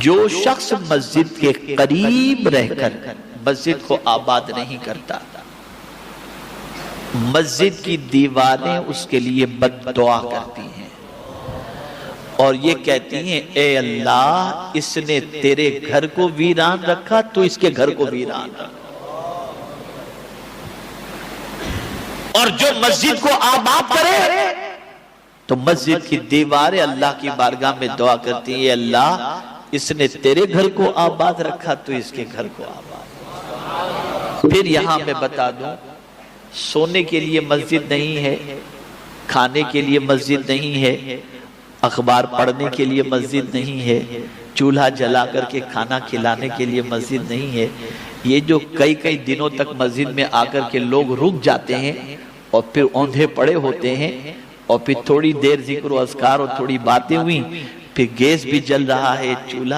जो शख्स मस्जिद के करीब रहकर मस्जिद को आबाद नहीं करता, मस्जिद की दीवारें उसके लिए बद्दुआ करती हैं और ये कहती हैं, ए अल्लाह, इसने तेरे घर को वीरान रखा तो इसके घर को वीरान रखा। और जो मस्जिद को आबाद करे तो मस्जिद की दीवारें अल्लाह की बारगाह में दुआ करती है, अल्लाह, इसने तेरे घर को आबाद रखा तो इसके घर को आबाद। फिर यहां मैं बता दूं, सोने के लिए मस्जिद नहीं है, खाने के लिए मस्जिद नहीं है, अखबार पढ़ने के लिए मस्जिद नहीं है, चूल्हा जला करके खाना खिलाने के लिए मस्जिद नहीं है। ये जो कई कई दिनों तक मस्जिद में आकर के लोग रुक जाते हैं और फिर औंधे पड़े होते हैं और फिर थोड़ी देर जिक्र और अस्कार और थोड़ी बातें हुई, फिर गैस भी जल रहा है, चूल्हा